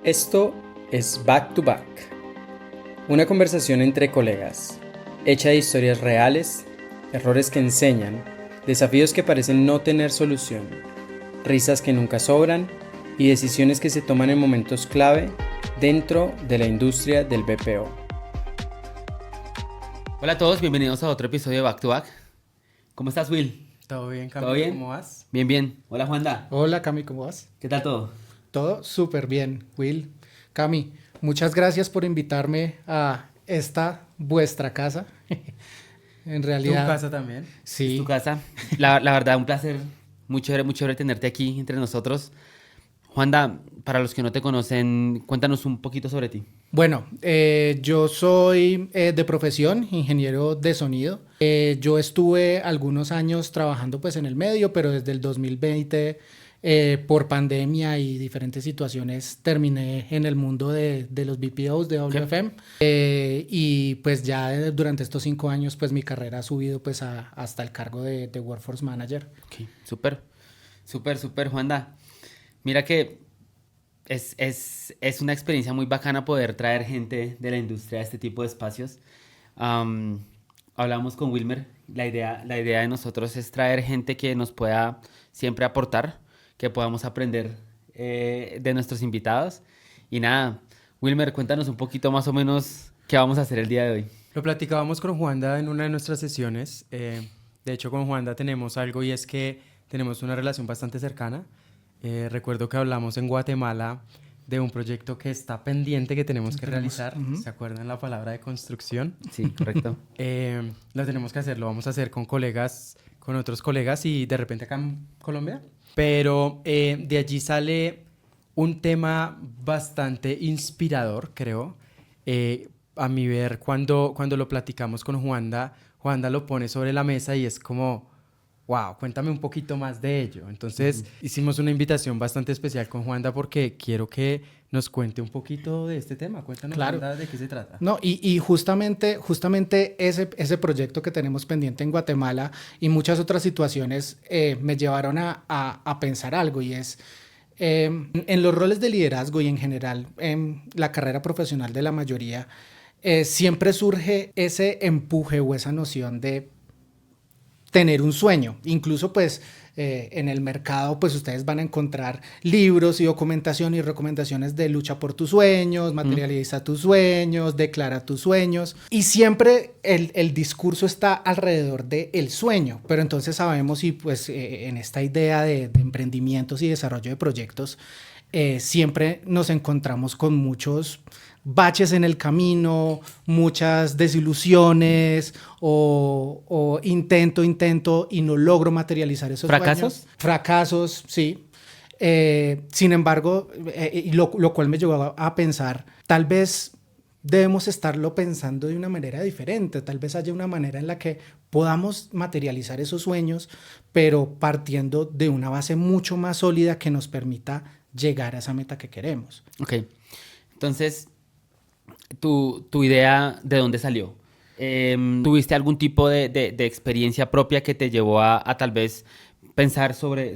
Esto es Back to Back, una conversación entre colegas, hecha de historias reales, errores que enseñan, desafíos que parecen no tener solución, risas que nunca sobran y decisiones que se toman en momentos clave dentro de la industria del BPO. Hola a todos, bienvenidos a otro episodio de Back to Back. ¿Cómo estás, Will? ¿Todo bien, Camilo? ¿Todo bien? ¿Cómo vas? Bien, bien. Hola, Juanda. Hola Cami, ¿cómo vas? ¿Qué tal todo? Todo súper bien, Will. Cami, muchas gracias por invitarme a esta vuestra casa. En realidad, ¿Tu casa también? ¿Es sí. tu casa? La verdad, un placer. Muy chévere tenerte aquí entre nosotros. Juanda, para los que no te conocen, cuéntanos un poquito sobre ti. Bueno, yo soy de profesión ingeniero de sonido. Yo estuve algunos años trabajando pues en el medio, pero desde el 2020 por pandemia y diferentes situaciones terminé en el mundo de los BPOs de WFM. Y pues ya durante estos 5 años pues mi carrera ha subido pues hasta el cargo de Workforce Manager. Ok, súper, Juanda. Mira que es una experiencia muy bacana poder traer gente de la industria a este tipo de espacios. Hablamos con Wilmer, la idea de nosotros es traer gente que nos pueda siempre aportar, que podamos aprender de nuestros invitados. Y nada, Wilmer, cuéntanos un poquito más o menos qué vamos a hacer el día de hoy. Lo platicábamos con Juanda en una de nuestras sesiones. De hecho, con Juanda tenemos algo y es que tenemos una relación bastante cercana. Recuerdo que hablamos en Guatemala de un proyecto que está pendiente que tenemos que realizar. ¿Se acuerdan la palabra de construcción? Sí, correcto. Lo tenemos que hacer, lo vamos a hacer con colegas, con otros colegas y de repente acá en Colombia. Pero de allí sale un tema bastante inspirador, creo. A mi ver, cuando lo platicamos con Juanda, Juanda lo pone sobre la mesa y es como, wow, cuéntame un poquito más de ello. Entonces, hicimos una invitación bastante especial con Juanda porque quiero que nos cuente un poquito de este tema. Cuéntanos, Claro. Juanda, de qué se trata. No, y justamente ese proyecto que tenemos pendiente en Guatemala y muchas otras situaciones me llevaron a pensar algo y es en los roles de liderazgo y en general en la carrera profesional de la mayoría siempre surge ese empuje o esa noción de tener un sueño. Incluso pues en el mercado pues ustedes van a encontrar libros y documentación y recomendaciones de lucha por tus sueños, materializa tus sueños, declara tus sueños y siempre el discurso está alrededor del sueño, pero entonces sabemos y pues en esta idea de emprendimientos y desarrollo de proyectos siempre nos encontramos con muchos baches en el camino, muchas desilusiones o intento y no logro materializar esos ¿Fracasos? sueños. Fracasos, sí. Sin embargo, lo cual me llevó a pensar, tal vez debemos estarlo pensando de una manera diferente, tal vez haya una manera en la que podamos materializar esos sueños, pero partiendo de una base mucho más sólida que nos permita llegar a esa meta que queremos. Ok, entonces, ¿tu idea de dónde salió? ¿Tuviste algún tipo de experiencia propia que te llevó a tal vez pensar sobre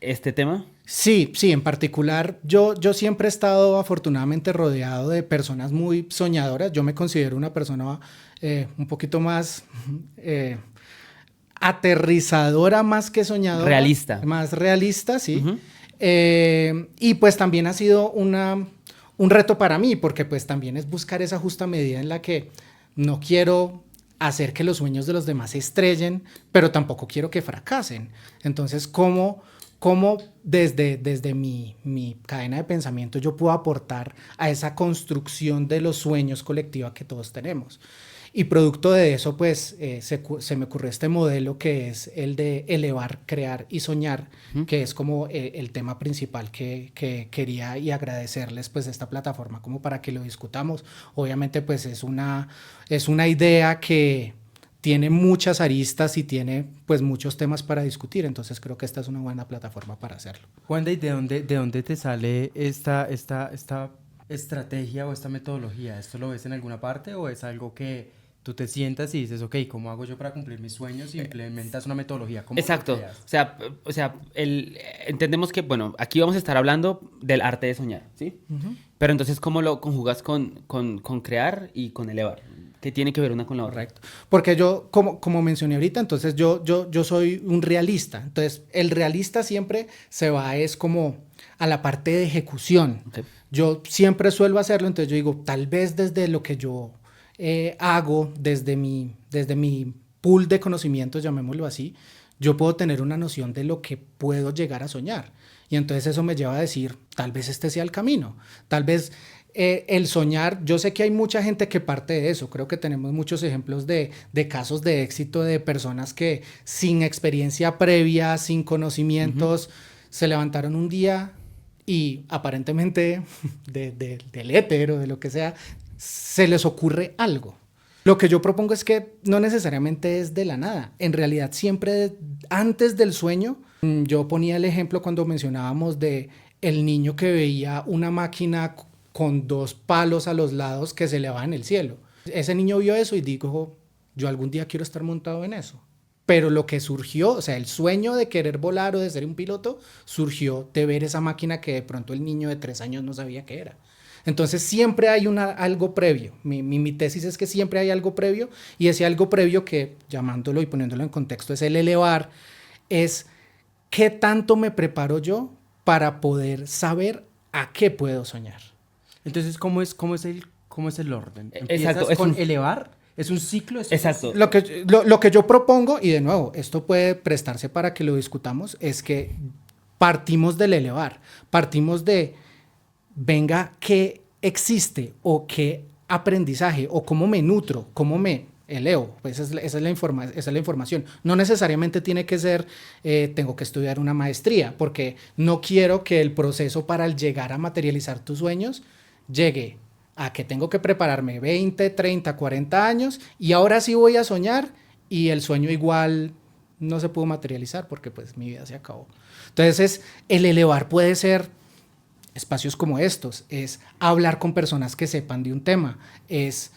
este tema? Sí, en particular yo siempre he estado afortunadamente rodeado de personas muy soñadoras. Yo me considero una persona un poquito más aterrizadora más que soñadora. Realista. Más realista, sí. Y pues también ha sido un reto para mí porque pues también es buscar esa justa medida en la que no quiero hacer que los sueños de los demás se estrellen, pero tampoco quiero que fracasen. Entonces, ¿cómo desde mi cadena de pensamiento yo puedo aportar a esa construcción de los sueños colectiva que todos tenemos? Y producto de eso, pues, se me ocurrió este modelo que es el de elevar, crear y soñar, que es como el tema principal que quería y agradecerles, pues, esta plataforma como para que lo discutamos. Obviamente, pues, es una idea que tiene muchas aristas y tiene, pues, muchos temas para discutir. Entonces, creo que esta es una buena plataforma para hacerlo. Juanda, ¿y de dónde te sale esta estrategia o esta metodología? ¿Esto lo ves en alguna parte o es algo que Tú te sientas y dices, ok, ¿cómo hago yo para cumplir mis sueños? Y implementas una metodología. ¿Cómo lo Exacto. creas? O sea, entendemos que, bueno, aquí vamos a estar hablando del arte de soñar, ¿sí? Pero entonces, ¿cómo lo conjugas con crear y con elevar? ¿Qué tiene que ver una con la otra? Correcto. Porque yo, como mencioné ahorita, entonces yo soy un realista. Entonces, el realista siempre se va, es como a la parte de ejecución. Ok. Yo siempre suelo hacerlo, entonces yo digo, tal vez desde lo que yo hago, desde mi pool de conocimientos, llamémoslo así, yo puedo tener una noción de lo que puedo llegar a soñar. Y entonces eso me lleva a decir, tal vez este sea el camino. Tal vez el soñar, yo sé que hay mucha gente que parte de eso. Creo que tenemos muchos ejemplos de casos de éxito de personas que sin experiencia previa, sin conocimientos, se levantaron un día y aparentemente del éter o de lo que sea, se les ocurre algo. Lo que yo propongo es que no necesariamente es de la nada. En realidad, siempre antes del sueño, yo ponía el ejemplo cuando mencionábamos de el niño que veía una máquina con 2 palos a los lados que se elevaba en el cielo. Ese niño vio eso y dijo, yo algún día quiero estar montado en eso. Pero lo que surgió, o sea, el sueño de querer volar o de ser un piloto, surgió de ver esa máquina que de pronto el niño de 3 años no sabía qué era. Entonces siempre hay algo previo. Mi tesis es que siempre hay algo previo, y ese algo previo, que llamándolo y poniéndolo en contexto es el elevar, es qué tanto me preparo yo para poder saber a qué puedo soñar. Entonces, ¿cómo es el orden? Exacto, ¿Empiezas es con un- elevar? ¿Es un ciclo? Exacto. Lo que yo propongo, y de nuevo, esto puede prestarse para que lo discutamos, es que partimos del elevar, partimos de, venga, ¿qué existe o qué aprendizaje o cómo me nutro, cómo me elevo? Pues esa es la información. No necesariamente tiene que ser, tengo que estudiar una maestría, porque no quiero que el proceso para llegar a materializar tus sueños llegue a que tengo que prepararme 20, 30, 40 años y ahora sí voy a soñar y el sueño igual no se pudo materializar porque pues mi vida se acabó. Entonces, el elevar puede ser espacios como estos, es hablar con personas que sepan de un tema, es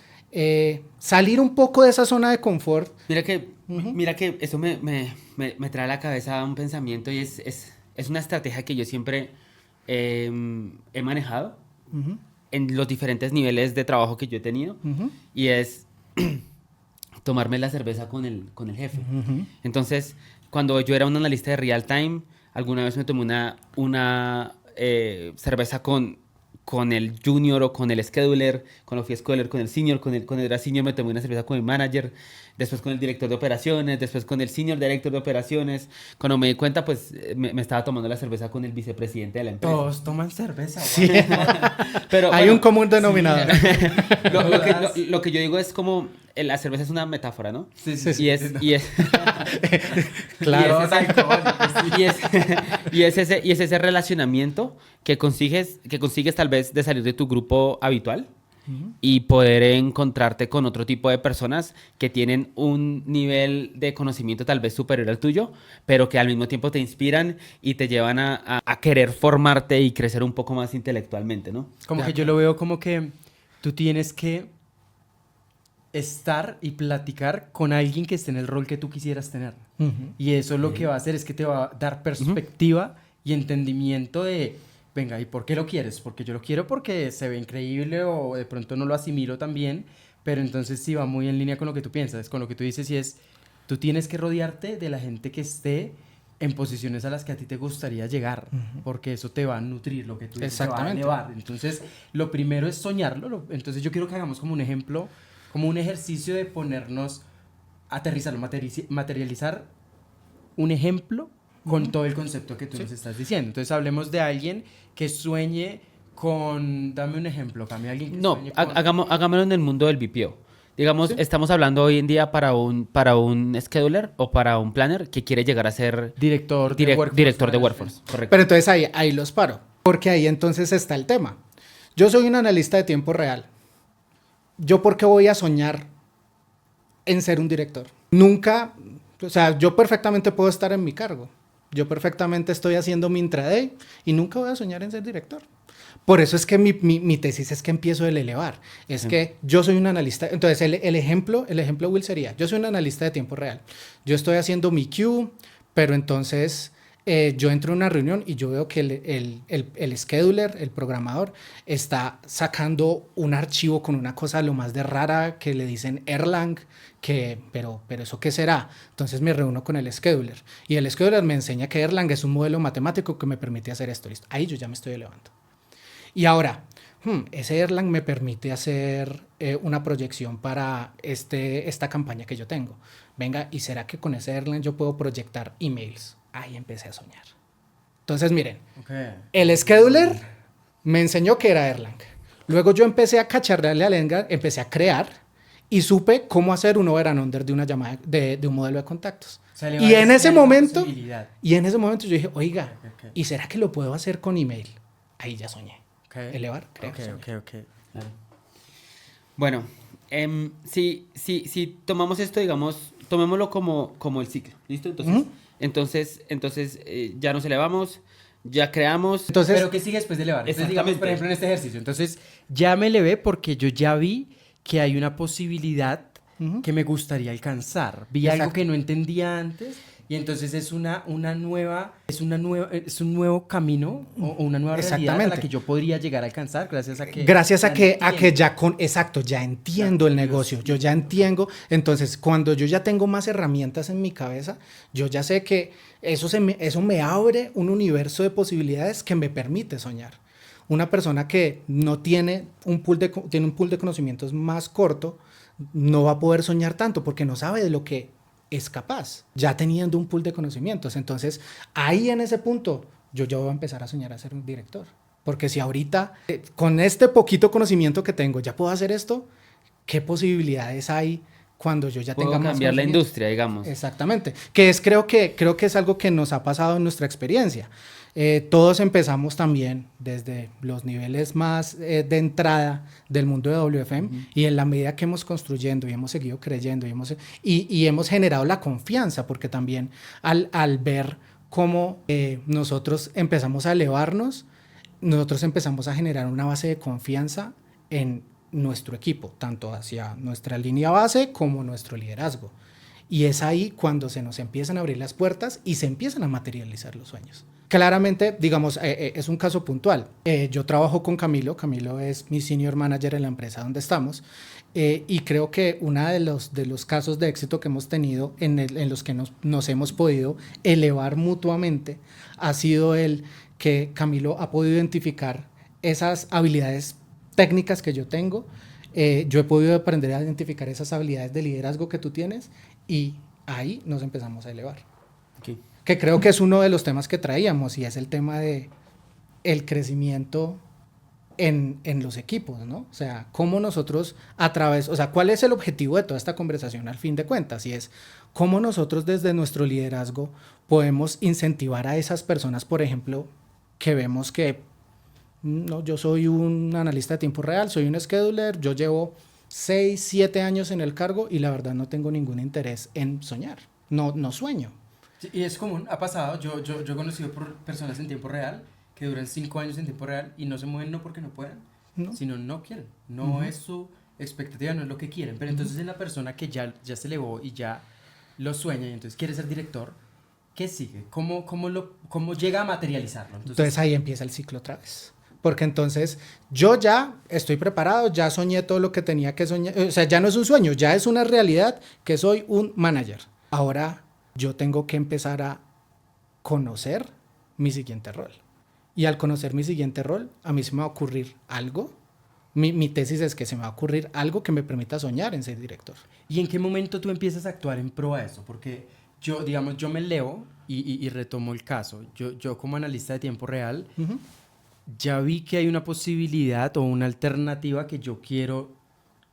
salir un poco de esa zona de confort. Mira que eso me trae a la cabeza un pensamiento, y es una estrategia que yo siempre he manejado en los diferentes niveles de trabajo que yo he tenido, y es tomarme la cerveza con el jefe. Entonces, cuando yo era un analista de real time, alguna vez me tomé una cerveza con el junior o con el scheduler, con el scheduler, con el senior, con el era senior me tomé una cerveza con el manager, después con el director de operaciones, después con el senior director de operaciones. Cuando me di cuenta, pues me estaba tomando la cerveza con el vicepresidente de la empresa. Todos toman cerveza. Sí. Pero Hay bueno, un común denominador. lo que yo digo es como la cerveza es una metáfora, ¿no? Sí, sí, Y es Claro. Todos alcohólicos, sí. y es ese relacionamiento que consigues tal vez de salir de tu grupo habitual y poder encontrarte con otro tipo de personas que tienen un nivel de conocimiento tal vez superior al tuyo, pero que al mismo tiempo te inspiran y te llevan a querer formarte y crecer un poco más intelectualmente, ¿no? Como que yo lo veo como que tú tienes que estar y platicar con alguien que esté en el rol que tú quisieras tener. Y eso lo que va a hacer es que te va a dar perspectiva y entendimiento de, venga, ¿y por qué lo quieres? Porque yo lo quiero porque se ve increíble o de pronto no lo asimilo tan bien, pero entonces sí va muy en línea con lo que tú piensas, con lo que tú dices, y es, tú tienes que rodearte de la gente que esté en posiciones a las que a ti te gustaría llegar, porque eso te va a nutrir, lo que tú dices, te va a Exactamente. elevar. Entonces, lo primero es soñarlo. Entonces, yo quiero que hagamos como un ejemplo, como un ejercicio de ponernos, aterrizarlo, materializar un ejemplo con todo el concepto que tú nos estás diciendo. Entonces, hablemos de alguien que sueñe con, dame un ejemplo, Cami, alguien que No, sueñe con... hagámoslo en el mundo del BPO. Digamos, estamos hablando hoy en día para un scheduler o para un planner que quiere llegar a ser Director de Workforce director de Management. Workforce, correcto. Pero entonces ahí los paro, porque ahí entonces está el tema. Yo soy un analista de tiempo real. ¿Yo por qué voy a soñar en ser un director? Nunca, o sea, yo perfectamente puedo estar en mi cargo. Yo perfectamente estoy haciendo mi intraday y nunca voy a soñar en ser director. Por eso es que mi tesis es que empiezo del elevar. Es que yo soy un analista. Entonces, el ejemplo, Will, sería, yo soy un analista de tiempo real. Yo estoy haciendo mi queue, pero entonces yo entro en una reunión y yo veo que el scheduler, el programador, está sacando un archivo con una cosa lo más de rara que le dicen Erlang, pero ¿eso qué será? Entonces me reúno con el scheduler y el scheduler me enseña que Erlang es un modelo matemático que me permite hacer esto. ¿Listo? Ahí yo ya me estoy elevando. Y ahora, ese Erlang me permite hacer una proyección para esta campaña que yo tengo. Venga, ¿y será que con ese Erlang yo puedo proyectar emails? Ahí empecé a soñar. Entonces, miren, el scheduler me enseñó que era Erlang. Luego yo empecé a cacharrearle a Erlang, empecé a crear y supe cómo hacer un over and under de una llamada, de un modelo de contactos. O sea, y en ese momento yo dije, oiga, ¿y será que lo puedo hacer con email? Ahí ya soñé. Elevar, creo. Claro. Bueno, si tomamos esto, digamos, tomémoslo como el ciclo, ¿listo? Entonces, ya nos elevamos, ya creamos. Entonces, ¿pero qué sigue después de elevar? Entonces, digamos, por ejemplo, en este ejercicio. Entonces, ya me elevé porque yo ya vi que hay una posibilidad que me gustaría alcanzar. Vi algo que no entendía antes. Y entonces es un nuevo camino o una nueva realidad a la que yo podría llegar a alcanzar gracias a que ya entiendo el negocio, yo ya entiendo. Entonces, cuando yo ya tengo más herramientas en mi cabeza, yo ya sé que eso me abre un universo de posibilidades que me permite soñar. Una persona que no tiene tiene un pool de conocimientos más corto, no va a poder soñar tanto porque no sabe de lo que es capaz, ya teniendo un pool de conocimientos. Entonces, ahí en ese punto, yo ya voy a empezar a soñar a ser un director. Porque si ahorita, con este poquito conocimiento que tengo, ya puedo hacer esto, ¿qué posibilidades hay cuando yo ya tenga más cambiar la industria, digamos? Exactamente. Creo que es algo que nos ha pasado en nuestra experiencia. Todos empezamos también desde los niveles más de entrada del mundo de WFM y en la medida que hemos construyendo y hemos seguido creyendo y hemos generado la confianza, porque también al ver cómo nosotros empezamos a elevarnos, nosotros empezamos a generar una base de confianza en nuestro equipo, tanto hacia nuestra línea base como nuestro liderazgo. Y es ahí cuando se nos empiezan a abrir las puertas y se empiezan a materializar los sueños. Claramente, digamos, es un caso puntual. Yo trabajo con Camilo. Camilo es mi senior manager en la empresa donde estamos. Y creo que uno de los casos de éxito que hemos tenido en los que nos hemos podido elevar mutuamente ha sido el que Camilo ha podido identificar esas habilidades técnicas que yo tengo. Yo he podido aprender a identificar esas habilidades de liderazgo que tú tienes y ahí nos empezamos a elevar. Okay. Que creo que es uno de los temas que traíamos y es el tema de el crecimiento en los equipos, ¿no? O sea, cómo nosotros ¿cuál es el objetivo de toda esta conversación al fin de cuentas? Y es cómo nosotros desde nuestro liderazgo podemos incentivar a esas personas, por ejemplo, que vemos que no, yo soy un analista de tiempo real, soy un scheduler, yo llevo 6, 7 años en el cargo y la verdad no tengo ningún interés en soñar, no sueño. Sí, y es común, ha pasado, yo he conocido por personas en tiempo real que duran 5 años en tiempo real y no se mueven no porque no puedan, sino no quieren, no es su expectativa, no es lo que quieren, pero entonces en la persona que ya se elevó y ya lo sueña y entonces quiere ser director, ¿qué sigue? ¿Cómo llega a materializarlo? Entonces ahí empieza el ciclo otra vez. Porque entonces yo ya estoy preparado, ya soñé todo lo que tenía que soñar. O sea, ya no es un sueño, ya es una realidad que soy un manager. Ahora yo tengo que empezar a conocer mi siguiente rol. Y al conocer mi siguiente rol, a mí se me va a ocurrir algo. Mi tesis es que se me va a ocurrir algo que me permita soñar en ser director. ¿Y en qué momento tú empiezas a actuar en pro a eso? Porque yo me leo y retomo el caso. Yo como analista de tiempo real... ya vi que hay una posibilidad o una alternativa que yo quiero,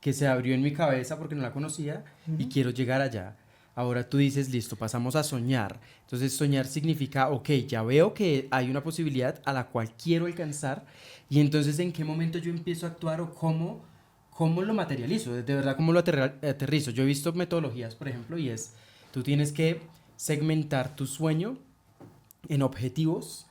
que se abrió en mi cabeza porque no la conocía y quiero llegar allá. Ahora tú dices, listo, pasamos a soñar. Entonces soñar significa, ok, ya veo que hay una posibilidad a la cual quiero alcanzar y entonces ¿en qué momento yo empiezo a actuar o cómo lo materializo? De verdad, ¿cómo lo aterrizo? Yo he visto metodologías, por ejemplo, y es, tú tienes que segmentar tu sueño en objetivos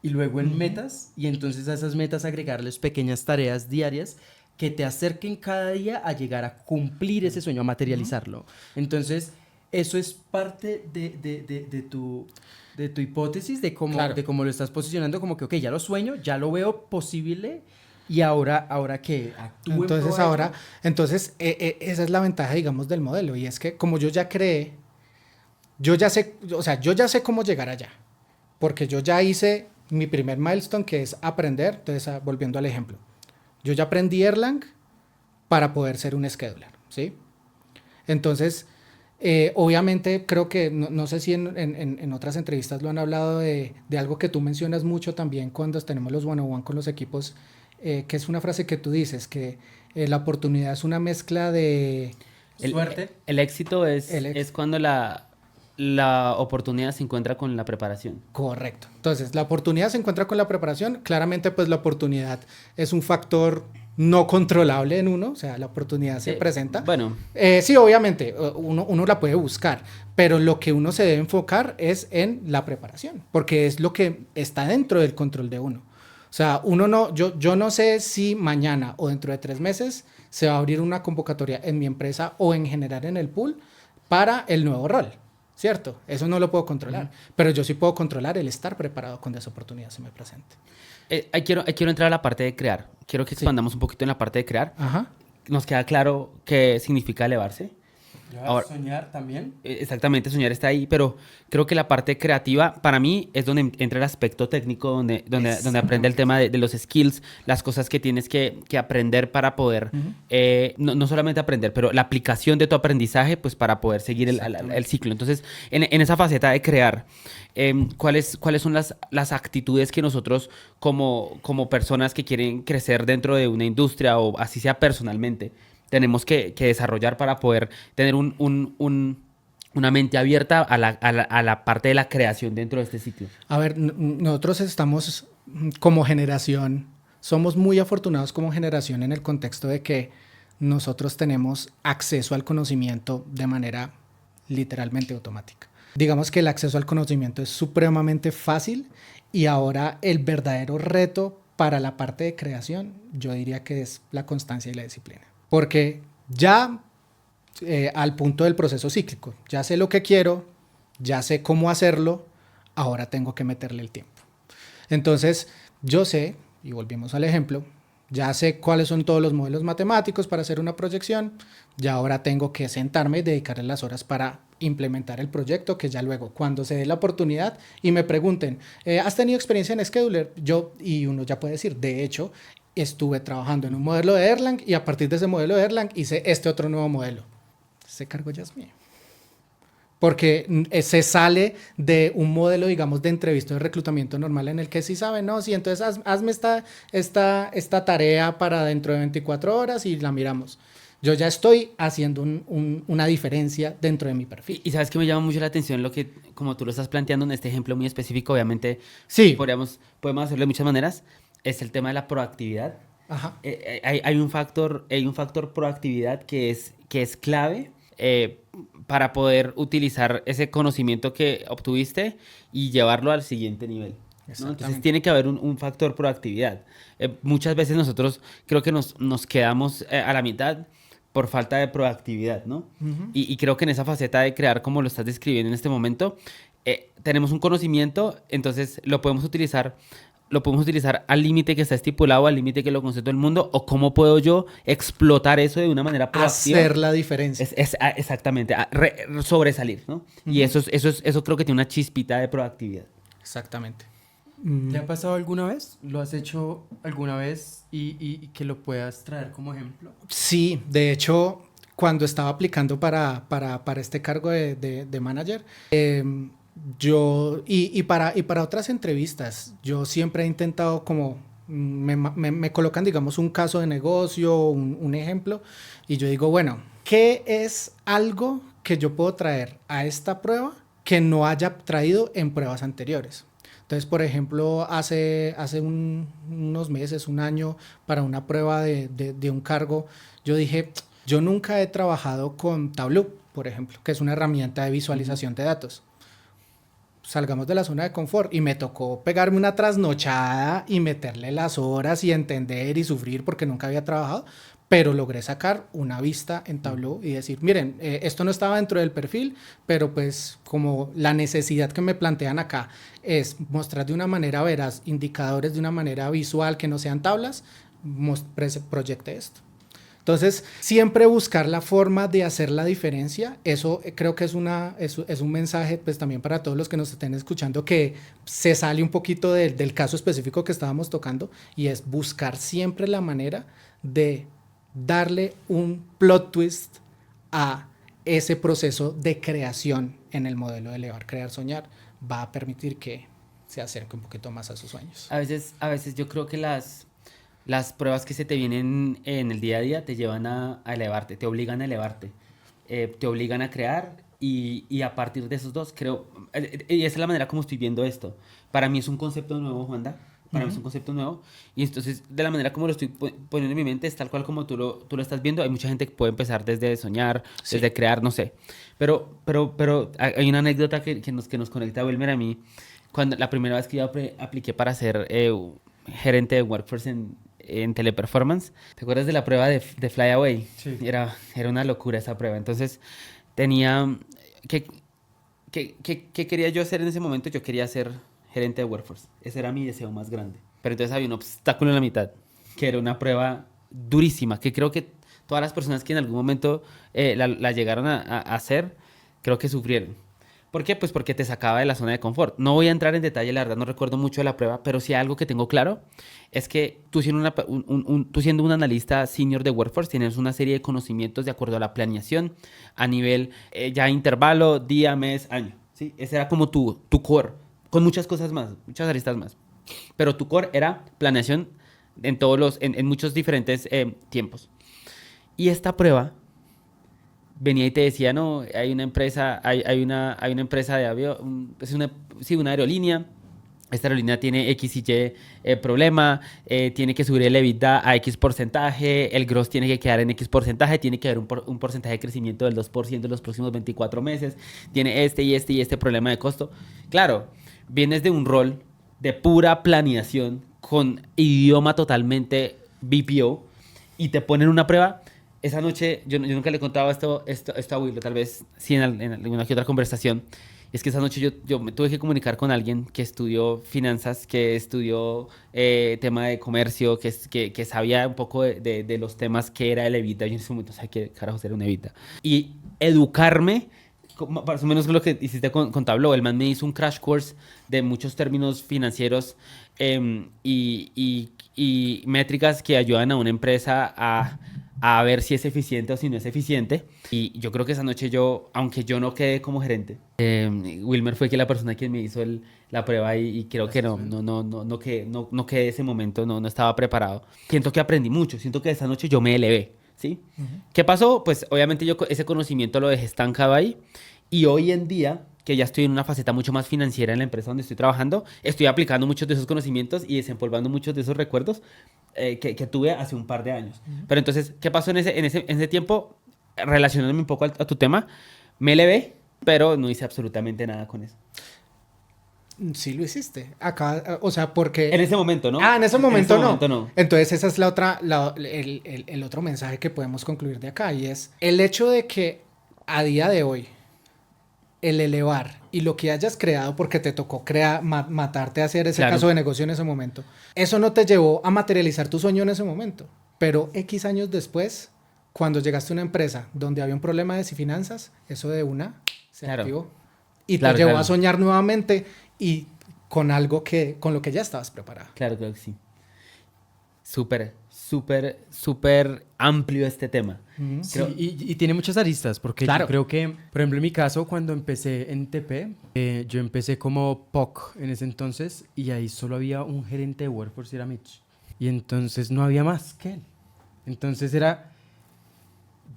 y luego en metas, y entonces a esas metas agregarles pequeñas tareas diarias que te acerquen cada día a llegar a cumplir ese sueño, a materializarlo. Entonces, eso es parte de tu hipótesis, Claro. de cómo lo estás posicionando, como que, ok, ya lo sueño, ya lo veo posible, y ahora que actúo en pro Entonces de ahora, ello. entonces esa es la ventaja, digamos, del modelo, y es que como yo ya creé, yo ya sé, o sea, yo ya sé cómo llegar allá, porque yo ya hice mi primer milestone, que es aprender. Entonces, volviendo al ejemplo, yo ya aprendí Erlang para poder ser un scheduler, ¿sí? Entonces, obviamente creo que, no sé si en otras entrevistas lo han hablado de algo que tú mencionas mucho también cuando tenemos los one-on-one con los equipos, que es una frase que tú dices, que la oportunidad es una mezcla de... Suerte. El éxito El es cuando la oportunidad se encuentra con la preparación. Correcto. Entonces, la oportunidad se encuentra con la preparación. Claramente, pues la oportunidad es un factor no controlable en uno, o sea, la oportunidad se presenta. Bueno, Sí, obviamente, uno la puede buscar, pero lo que uno se debe enfocar es en la preparación, porque es lo que está dentro del control de uno. O sea, yo no sé si mañana o dentro de 3 meses se va a abrir una convocatoria en mi empresa o en general en el pool para el nuevo rol, ¿cierto? Eso no lo puedo controlar, pero yo sí puedo controlar el estar preparado cuando esa oportunidad se me presente. ahí quiero entrar a la parte de crear. Quiero que Sí. expandamos un poquito en la parte de crear. Ajá. Nos queda claro qué significa elevarse. Ya, Ahora- soñar también. Exactamente, soñar está ahí, pero creo que la parte creativa para mí es donde entra el aspecto técnico, donde aprende el tema de los skills, las cosas que tienes que aprender para poder, no solamente aprender, pero la aplicación de tu aprendizaje, pues para poder seguir el ciclo. Entonces, en esa faceta de crear, ¿cuáles son las actitudes que nosotros como personas que quieren crecer dentro de una industria o así sea personalmente, tenemos que desarrollar para poder tener una mente abierta a la parte de la creación dentro de este ciclo? A ver, nosotros estamos como generación, somos muy afortunados como generación en el contexto de que nosotros tenemos acceso al conocimiento de manera literalmente automática. Digamos que el acceso al conocimiento es supremamente fácil, y ahora el verdadero reto para la parte de creación, yo diría que es la constancia y la disciplina. Porque ya al punto del proceso cíclico, ya sé lo que quiero, ya sé cómo hacerlo, ahora tengo que meterle el tiempo. Entonces, yo sé, y volvemos al ejemplo, ya sé cuáles son todos los modelos matemáticos para hacer una proyección, ya ahora tengo que sentarme y dedicarle las horas para implementar el proyecto, que ya luego, cuando se dé la oportunidad y me pregunten, ¿has tenido experiencia en Scheduler? Y uno ya puede decir, de hecho, estuve trabajando en un modelo de Erlang, y a partir de ese modelo de Erlang hice este otro nuevo modelo. Ese cargo ya es mío. Porque se sale de un modelo, digamos, de entrevista de reclutamiento normal en el que sí sabe, no, sí, entonces hazme esta tarea para dentro de 24 horas y la miramos. Yo ya estoy haciendo una diferencia dentro de mi perfil. Y sabes que me llama mucho la atención lo que, como tú lo estás planteando en este ejemplo muy específico, obviamente Sí. podemos hacerlo de muchas maneras, es el tema de la proactividad. Ajá. Hay un factor proactividad que es clave para poder utilizar ese conocimiento que obtuviste y llevarlo al siguiente nivel, ¿no? Entonces Exactamente. tiene que haber un factor proactividad. Muchas veces nosotros creo que nos quedamos a la mitad por falta de proactividad, ¿no? Y creo que en esa faceta de crear, como lo estás describiendo en este momento, tenemos un conocimiento, entonces lo podemos utilizar al límite que está estipulado, al límite que lo conoce todo el mundo, o cómo puedo yo explotar eso de una manera proactiva. Hacer la diferencia. Exactamente, sobresalir, ¿no? Y eso creo que tiene una chispita de proactividad. Exactamente. ¿Te ha pasado alguna vez? ¿Lo has hecho alguna vez y que lo puedas traer como ejemplo? Sí, de hecho, cuando estaba aplicando para este cargo de manager, para otras entrevistas, yo siempre he intentado como, me colocan, digamos, un caso de negocio, un ejemplo, y yo digo, bueno, ¿qué es algo que yo puedo traer a esta prueba que no haya traído en pruebas anteriores? Entonces, por ejemplo, hace unos meses, un año, para una prueba de un cargo, yo dije, yo nunca he trabajado con Tableau, por ejemplo, que es una herramienta de visualización de datos. salgamos de la zona de confort. Y me tocó pegarme una trasnochada y meterle las horas y entender y sufrir porque nunca había trabajado, pero logré sacar una vista en Tableau y decir, miren, esto no estaba dentro del perfil, pero pues como la necesidad que me plantean acá es mostrar de una manera veraz indicadores de una manera visual que no sean tablas, proyecté esto. Entonces, siempre buscar la forma de hacer la diferencia, eso creo que es un mensaje pues también para todos los que nos estén escuchando, que se sale un poquito del caso específico que estábamos tocando, y es buscar siempre la manera de darle un plot twist a ese proceso de creación en el modelo de Elevar, Crear, Soñar, va a permitir que se acerque un poquito más a sus sueños. A veces yo creo que las pruebas que se te vienen en el día a día te llevan a elevarte, te obligan a elevarte, te obligan a crear y a partir de esos dos creo, y esa es la manera como estoy viendo esto. Para mí es un concepto nuevo, Juanda, para mí es un concepto nuevo y entonces de la manera como lo estoy poniendo en mi mente es tal cual como tú lo estás viendo. Hay mucha gente que puede empezar desde soñar, desde crear, no sé, pero hay una anécdota que nos conecta a Wilmer a mí. Cuando la primera vez que yo apliqué para ser gerente de Workforce en Teleperformance, ¿te acuerdas de la prueba de Fly Away? Sí. Era una locura esa prueba. Entonces, tenía... ¿Qué quería yo hacer en ese momento? Yo quería ser gerente de Workforce. Ese era mi deseo más grande. Pero entonces había un obstáculo en la mitad, que era una prueba durísima, que creo que todas las personas que en algún momento la llegaron a hacer, creo que sufrieron. ¿Por qué? Pues porque te sacaba de la zona de confort. No voy a entrar en detalle, la verdad no recuerdo mucho de la prueba, pero sí algo que tengo claro es que tú siendo un analista senior de Workforce tienes una serie de conocimientos de acuerdo a la planeación a nivel ya intervalo, día, mes, año. ¿Sí? Ese era como tu core, con muchas cosas más, muchas aristas más. Pero tu core era planeación en muchos diferentes tiempos. Y esta prueba venía y te decía, no, hay una empresa, hay una empresa de avión, una aerolínea. Esta aerolínea tiene X y Y problema, tiene que subir el EBITDA a X porcentaje, el gross tiene que quedar en X porcentaje, tiene que haber un porcentaje de crecimiento del 2% en los próximos 24 meses, tiene este problema de costo. Claro, vienes de un rol de pura planeación con idioma totalmente BPO y te ponen una prueba. Esa noche, yo nunca le contaba esto a Willo, tal vez sí en alguna que otra conversación. Es que esa noche yo me tuve que comunicar con alguien que estudió finanzas, que estudió tema de comercio, que sabía un poco de los temas que era el EBITDA. Yo en ese momento no sabía qué carajos era un EBITDA. Y educarme, más o menos lo que hiciste con Tableau. El man me hizo un crash course de muchos términos financieros y métricas que ayudan a una empresa a ver si es eficiente o si no es eficiente. Y yo creo que esa noche aunque yo no quedé como gerente, Wilmer fue que la persona quien me hizo la prueba y creo que no quedé ese momento, no estaba preparado. Siento que aprendí mucho, siento que esa noche yo me elevé, ¿sí? ¿Qué pasó? Pues obviamente yo ese conocimiento lo dejé estancado ahí y hoy en día que ya estoy en una faceta mucho más financiera en la empresa donde estoy trabajando, estoy aplicando muchos de esos conocimientos y desempolvando muchos de esos recuerdos que tuve hace un par de años. Pero entonces, ¿qué pasó en ese tiempo? Relacionándome un poco a tu tema, me elevé, pero no hice absolutamente nada con eso. Sí lo hiciste. Acá, o sea, porque... En ese momento, ¿no? En ese momento, en ese momento no. Entonces esa es el otro mensaje que podemos concluir de acá, y es el hecho de que a día de hoy el elevar y lo que hayas creado porque te tocó matarte a hacer ese caso de negocio en ese momento, eso no te llevó a materializar tu sueño en ese momento, pero X años después, cuando llegaste a una empresa donde había un problema de finanzas, eso de una se activó y te llevó a soñar nuevamente y con algo con lo que ya estabas preparado. Claro que sí. Súper amplio este tema. Sí, y tiene muchas aristas, porque yo creo que, por ejemplo, en mi caso, cuando empecé en TP, yo empecé como POC en ese entonces, y ahí solo había un gerente de Workforce, y era Mitch. Y entonces no había más que él. Entonces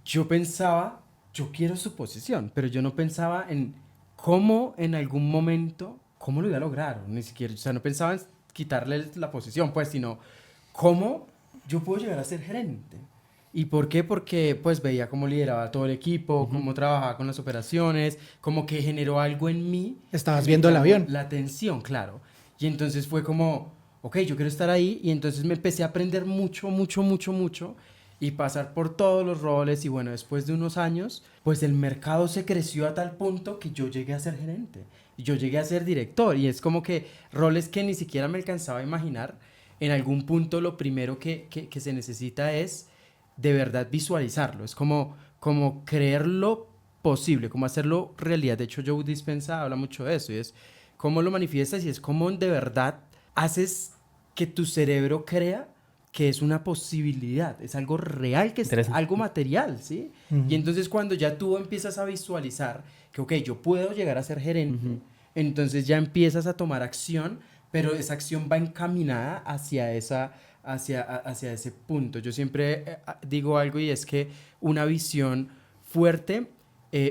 yo pensaba, yo quiero su posición, pero yo no pensaba en cómo en algún momento, cómo lo iba a lograr, ni siquiera, o sea, no pensaba en quitarle la posición, pues, sino cómo yo puedo llegar a ser gerente. ¿Y por qué? Porque pues veía cómo lideraba todo el equipo, cómo trabajaba con las operaciones, como que generó algo en mí. Estabas que me viendo el llamó avión. la atención, claro. Y entonces fue como, ok, yo quiero estar ahí. Y entonces me empecé a aprender mucho, mucho, mucho, mucho. Y pasar por todos los roles. Y bueno, después de unos años, pues el mercado se creció a tal punto que yo llegué a ser gerente. Y yo llegué a ser director. Y es como que roles que ni siquiera me alcanzaba a imaginar. En algún punto lo primero que se necesita es de verdad visualizarlo. Es como creerlo posible, como hacerlo realidad. De hecho, Joe Dispenza habla mucho de eso y es cómo lo manifiestas y es cómo de verdad haces que tu cerebro crea que es una posibilidad, es algo real, que es Interesante. algo material, ¿sí? Y entonces cuando ya tú empiezas a visualizar que, ok, yo puedo llegar a ser gerente, entonces ya empiezas a tomar acción, pero esa acción va encaminada hacia ese punto. Yo siempre digo algo y es que una visión fuerte,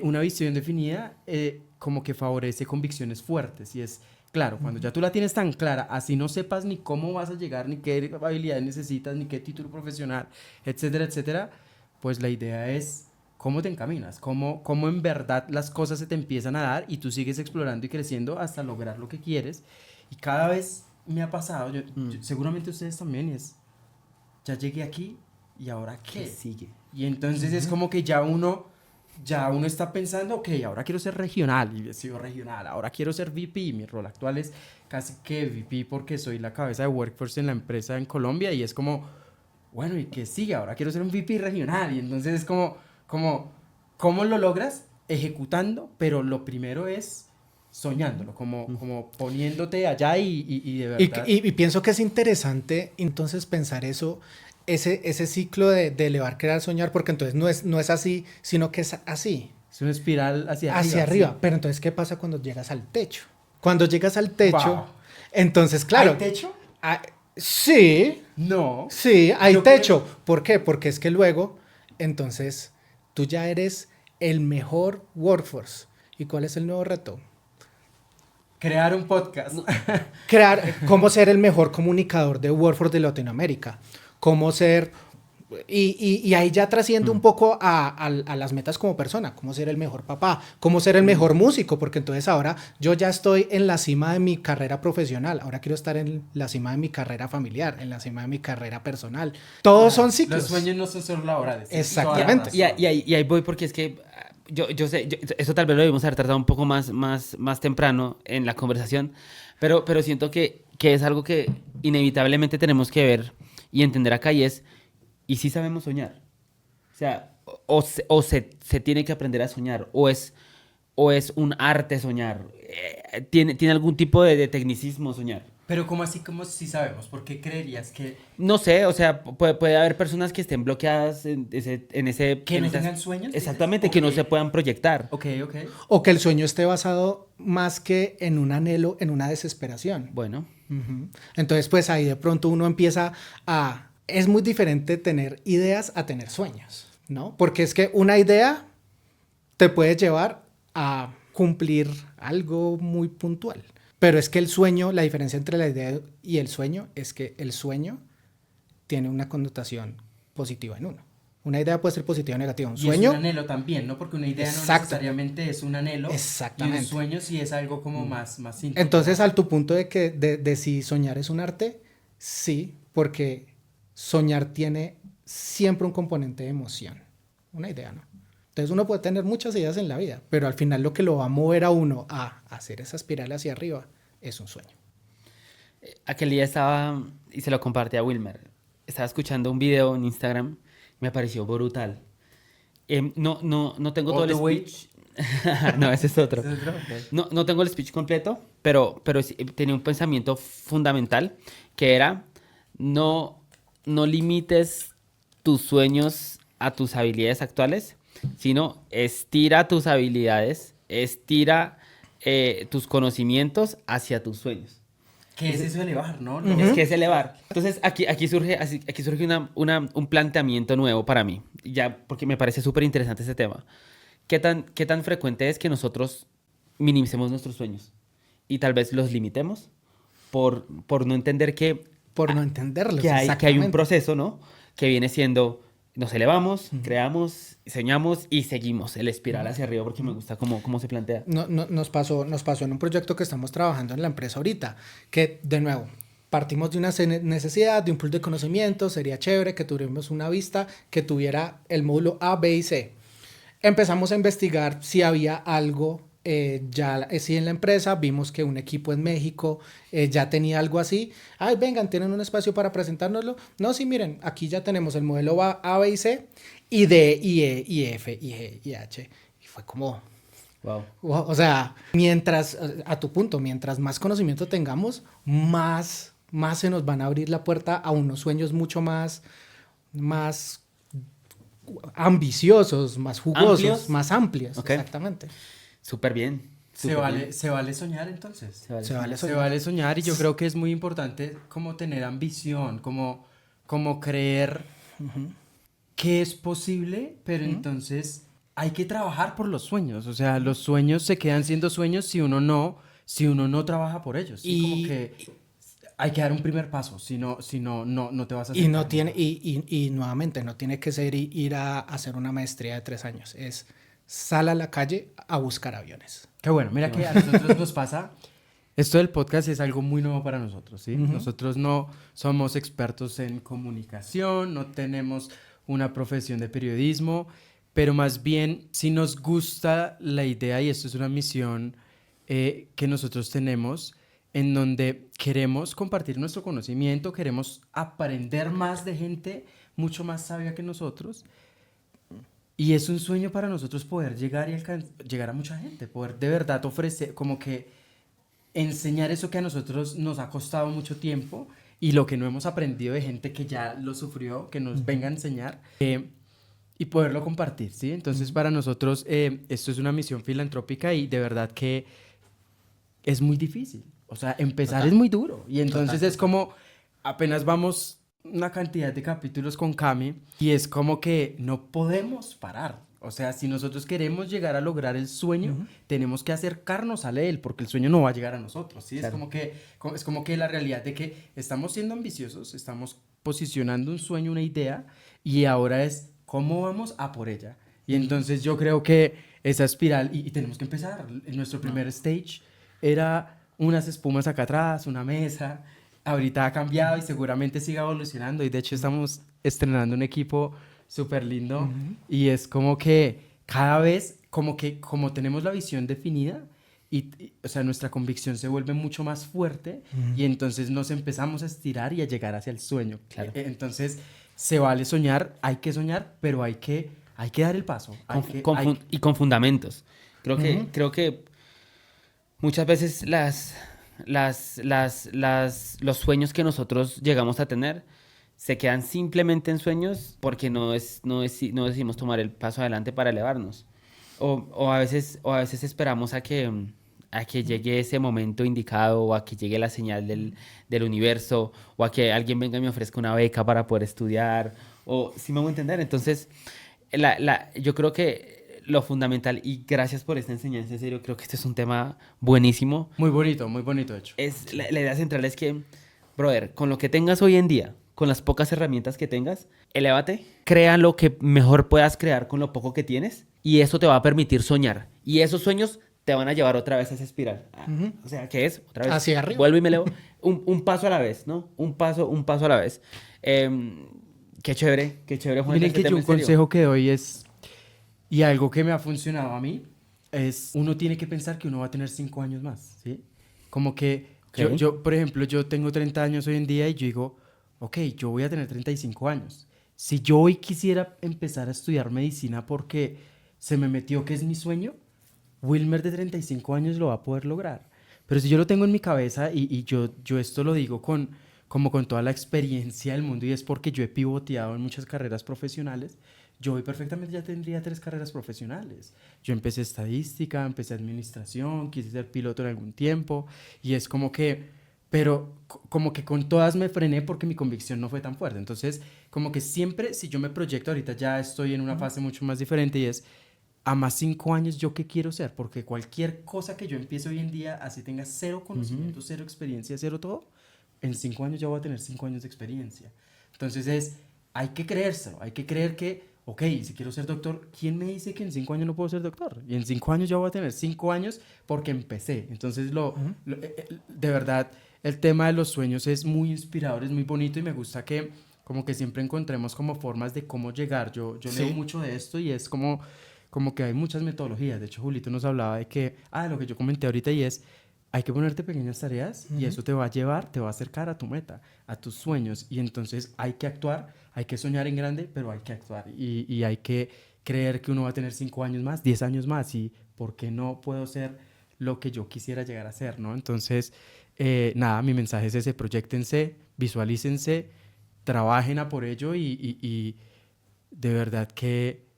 una visión definida, como que favorece convicciones fuertes. Y es, claro, cuando ya tú la tienes tan clara, así no sepas ni cómo vas a llegar, ni qué habilidades necesitas, ni qué título profesional, etcétera, etcétera, pues la idea es cómo te encaminas, cómo en verdad las cosas se te empiezan a dar y tú sigues explorando y creciendo hasta lograr lo que quieres. Y cada vez me ha pasado, seguramente ustedes también, y es, ya llegué aquí y ahora qué. Sigue. Y entonces es como que ya uno está pensando, ok, ahora quiero ser regional y he sido regional, ahora quiero ser VP. Mi rol actual es casi que VP porque soy la cabeza de Workforce en la empresa en Colombia y es como, bueno, ¿y qué sigue? Ahora quiero ser un VP regional y entonces es ¿cómo lo logras? Ejecutando, pero lo primero es soñándolo, como poniéndote allá y de verdad. Y pienso que es interesante entonces pensar eso, ese ciclo de elevar, crear, soñar, porque entonces no es así, sino que es así, Es una espiral hacia arriba. hacia arriba. ¿sí? Pero entonces, ¿qué pasa cuando llegas al techo? Cuando llegas al techo, Wow. entonces, claro. ¿Hay techo? ah, sí, No. sí, hay Yo techo. ¿Por qué? Porque es que luego, entonces, tú ya eres el mejor workforce. ¿Y cuál es el nuevo reto? Crear un podcast. Crear, cómo ser el mejor comunicador de Workforce de Latinoamérica, cómo ser, y ahí ya trasciende un poco a las metas como persona, cómo ser el mejor papá, cómo ser el mejor músico, porque entonces ahora yo ya estoy en la cima de mi carrera profesional, ahora quiero estar en la cima de mi carrera familiar, en la cima de mi carrera personal. Todos son ciclos. Los sueños no son solo laborales. Exactamente. Y ahí voy porque es que yo sé, eso tal vez lo debimos haber tratado un poco más temprano en la conversación, pero siento que es algo que inevitablemente tenemos que ver y entender acá y es, ¿y si sabemos soñar? O sea, se tiene que aprender a soñar, o es un arte soñar, tiene algún tipo de tecnicismo soñar. Pero ¿cómo así como si sabemos? ¿Por qué creerías que No sé, o sea, puede haber personas que estén bloqueadas en ese... ¿Que en no esas- tengan sueños, dices? Exactamente, que no Ok. se puedan proyectar. Ok, ok. O que el sueño esté basado más que en un anhelo, en una desesperación. Bueno, Ujú. Entonces, pues ahí de pronto uno empieza a... Es muy diferente tener ideas a tener sueños, ¿no? Porque es que una idea te puede llevar a cumplir algo muy puntual. Pero es que el sueño, la diferencia entre la idea y el sueño es que el sueño tiene una connotación positiva en uno. Una idea puede ser positiva o negativa. Un Y sueño... es un anhelo también, ¿no? Porque una idea no Exacto. necesariamente es un anhelo. Exactamente. Y un sueño sí es algo como más íntimo. Entonces, al tu punto de que de si soñar es un arte, sí, porque soñar tiene siempre un componente de emoción, una idea, ¿no? Entonces uno puede tener muchas ideas en la vida, pero al final lo que lo va a mover a uno a hacer esa espiral hacia arriba es un sueño. aquel día estaba, y se lo compartí a Wilmer, estaba escuchando un video en Instagram, me pareció brutal. No tengo todo All el the way. speech. No, ese es otro. ¿Ese es otro? Ok. No tengo el speech completo, pero sí, tenía un pensamiento fundamental que era no limites tus sueños a tus habilidades actuales, sino estira tus habilidades, estira tus conocimientos hacia tus sueños. ¿Qué es eso de elevar, no? Es que es elevar. Entonces, aquí surge un planteamiento nuevo para mí, ya porque me parece súper interesante ese tema. ¿Qué tan frecuente es que nosotros minimicemos nuestros sueños y tal vez los limitemos por no entender Por no entenderlos, que hay un exactamente. proceso, ¿no? Que viene siendo nos elevamos, creamos, soñamos y seguimos el espiral hacia arriba porque me gusta cómo se plantea. Nos pasó en un proyecto que estamos trabajando en la empresa ahorita, que de nuevo, partimos de una necesidad, de un pool de conocimiento, sería chévere que tuviéramos una vista que tuviera el módulo A, B y C. Empezamos a investigar si había algo sí en la empresa, vimos que un equipo en México ya tenía algo así. Ay, vengan, ¿tienen un espacio para presentárnoslo? No, sí, miren, aquí ya tenemos el modelo A, B y C, y D, y E, y F, y G, y H. Y fue como... Wow. O sea, a tu punto, mientras más conocimiento tengamos, más se nos van a abrir la puerta a unos sueños mucho más ambiciosos, más jugosos, ¿Amplios? más amplios. Ok. Exactamente. Súper bien. Se vale soñar entonces. Se vale Se vale Se vale soñar y yo creo que es muy importante como tener ambición, como creer que es posible, pero entonces hay que trabajar por los sueños. O sea, los sueños se quedan siendo sueños si uno no trabaja por ellos. ¿Sí? Como que hay que dar un primer paso, si no te vas a Y no acercar tiene, nunca. y nuevamente, no tiene que ser ir a hacer una maestría de 3 años. Es sal a la calle a buscar aviones. Qué bueno, mira que a nosotros nos pasa, esto del podcast es algo muy nuevo para nosotros, ¿sí? Nosotros no somos expertos en comunicación, no tenemos una profesión de periodismo, pero más bien sí nos gusta la idea, y esto es una misión que nosotros tenemos, en donde queremos compartir nuestro conocimiento, queremos aprender más de gente mucho más sabia que nosotros. Y es un sueño para nosotros poder llegar llegar a mucha gente, poder de verdad ofrecer, como que enseñar eso que a nosotros nos ha costado mucho tiempo y lo que no hemos aprendido de gente que ya lo sufrió, que nos venga a enseñar y poderlo compartir, ¿sí? Entonces para nosotros esto es una misión filantrópica y de verdad que es muy difícil. O sea, empezar es muy duro y entonces es como apenas vamos una cantidad de capítulos con Cami y es como que no podemos parar. O sea, si nosotros queremos llegar a lograr el sueño, tenemos que acercarnos a él porque el sueño no va a llegar a nosotros, ¿sí? Claro. Es como que la realidad de que estamos siendo ambiciosos, estamos posicionando un sueño, una idea y ahora es cómo vamos a por ella. Y entonces yo creo que esa espiral, y tenemos que empezar. En nuestro primer stage era unas espumas acá atrás, una mesa. Ahorita ha cambiado y seguramente siga evolucionando. Y de hecho estamos estrenando un equipo súper lindo. Y es como que cada vez, como tenemos la visión definida, o sea, nuestra convicción se vuelve mucho más fuerte y entonces nos empezamos a estirar y a llegar hacia el sueño. Claro. Entonces, se vale soñar, pero hay que dar el paso. Y con fundamentos. Creo que muchas veces los sueños que nosotros llegamos a tener se quedan simplemente en sueños porque no decidimos tomar el paso adelante para elevarnos. O a veces esperamos a que llegue ese momento indicado o a que llegue la señal del universo o a que alguien venga y me ofrezca una beca para poder estudiar o si me hago entender. Entonces, yo creo que lo fundamental, y gracias por esta enseñanza, en serio, creo que este es un tema buenísimo. Muy bonito, de hecho. La idea central es que, brother, con lo que tengas hoy en día, con las pocas herramientas que tengas, elévate, crea lo que mejor puedas crear con lo poco que tienes y eso te va a permitir soñar. Y esos sueños te van a llevar otra vez a esa espiral. O sea, ¿qué es? Otra vez. Hacia arriba. Vuelvo y me elevo. Un paso a la vez, ¿no? Un paso a la vez. Qué chévere, Juan. Miren que yo un consejo que doy es, y algo que me ha funcionado a mí, es uno tiene que pensar que uno va a tener 5 años más, ¿sí? Como que Ok. yo, por ejemplo, yo tengo 30 años hoy en día y yo digo, ok, yo voy a tener 35 años. Si yo hoy quisiera empezar a estudiar medicina porque se me metió que es mi sueño, Wilmer de 35 años lo va a poder lograr. Pero si yo lo tengo en mi cabeza y yo esto lo digo como con toda la experiencia del mundo y es porque yo he pivoteado en muchas carreras profesionales, yo hoy perfectamente ya tendría 3 carreras profesionales. Yo empecé estadística, empecé administración, quise ser piloto en algún tiempo y es como que, pero como que con todas me frené porque mi convicción no fue tan fuerte. Entonces, como que siempre, si yo me proyecto ahorita, ya estoy en una fase mucho más diferente y es, a más 5 años, ¿yo qué quiero ser? Porque cualquier cosa que yo empiece hoy en día, así tenga cero conocimiento, cero experiencia, cero todo, en 5 años ya voy a tener 5 años de experiencia. Entonces es hay que creérselo, hay que creer que, ok, si quiero ser doctor, ¿quién me dice que en 5 años no puedo ser doctor? Y en 5 años ya voy a tener 5 años porque empecé. Entonces, de verdad, el tema de los sueños es muy inspirador, es muy bonito y me gusta que como que siempre encontremos como formas de cómo llegar. Yo leo mucho de esto y es como que hay muchas metodologías. De hecho, Julito nos hablaba de que, lo que yo comenté ahorita y es, hay que ponerte pequeñas tareas y eso te va a llevar, te va a acercar a tu meta, a tus sueños. Y entonces hay que actuar, hay que soñar en grande, pero hay que actuar. Y hay que creer que uno va a tener 5 años más, 10 años más. Y ¿por qué no puedo ser lo que yo quisiera llegar a ser, ¿no? Entonces, nada, mi mensaje es ese: proyéctense, visualícense, trabajen a por ello y de verdad que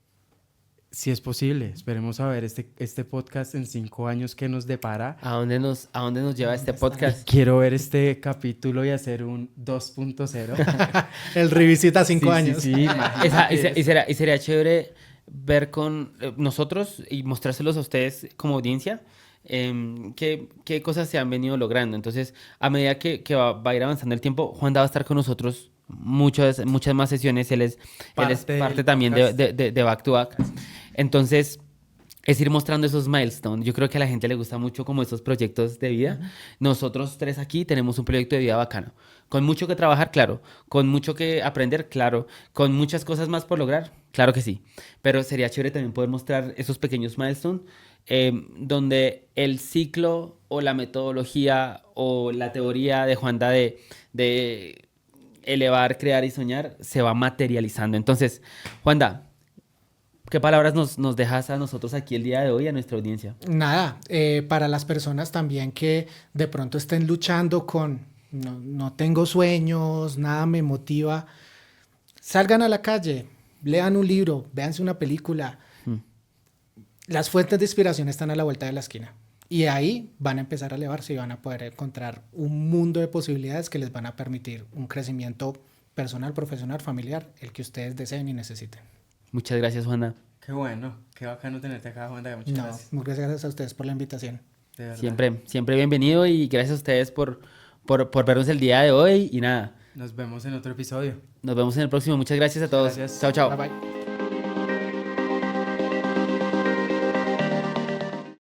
si es posible, esperemos a ver este podcast en 5 años que nos depara. ¿A dónde nos lleva este podcast? Quiero ver este capítulo y hacer un 2.0. El revisita 5 años. Sí, Y sería chévere ver con nosotros y mostrárselos a ustedes como audiencia qué cosas se han venido logrando. Entonces, a medida que va a ir avanzando el tiempo, Juan va a estar con nosotros muchas más sesiones. Él es parte también de Back to Back. Entonces, es ir mostrando esos milestones. Yo creo que a la gente le gusta mucho como esos proyectos de vida. Nosotros 3 aquí tenemos un proyecto de vida bacano. Con mucho que trabajar, claro. Con mucho que aprender, claro. Con muchas cosas más por lograr, claro que sí. Pero sería chévere también poder mostrar esos pequeños milestones donde el ciclo o la metodología o la teoría de Juanda de elevar, crear y soñar se va materializando. Entonces, Juanda, ¿qué palabras nos dejas a nosotros aquí el día de hoy, a nuestra audiencia? Nada, para las personas también que de pronto estén luchando con no tengo sueños, nada me motiva, salgan a la calle, lean un libro, véanse una película. Las fuentes de inspiración están a la vuelta de la esquina y ahí van a empezar a elevarse y van a poder encontrar un mundo de posibilidades que les van a permitir un crecimiento personal, profesional, familiar, el que ustedes deseen y necesiten. Muchas gracias, Juanda. Qué bueno, qué bacano tenerte acá, Juanda. Muchas gracias. Muchas gracias a ustedes por la invitación. De verdad. Siempre bienvenido y gracias a ustedes por vernos el día de hoy y nada. Nos vemos en otro episodio. Nos vemos en el próximo. Muchas gracias a todos. Gracias. Chao, chao. Bye bye.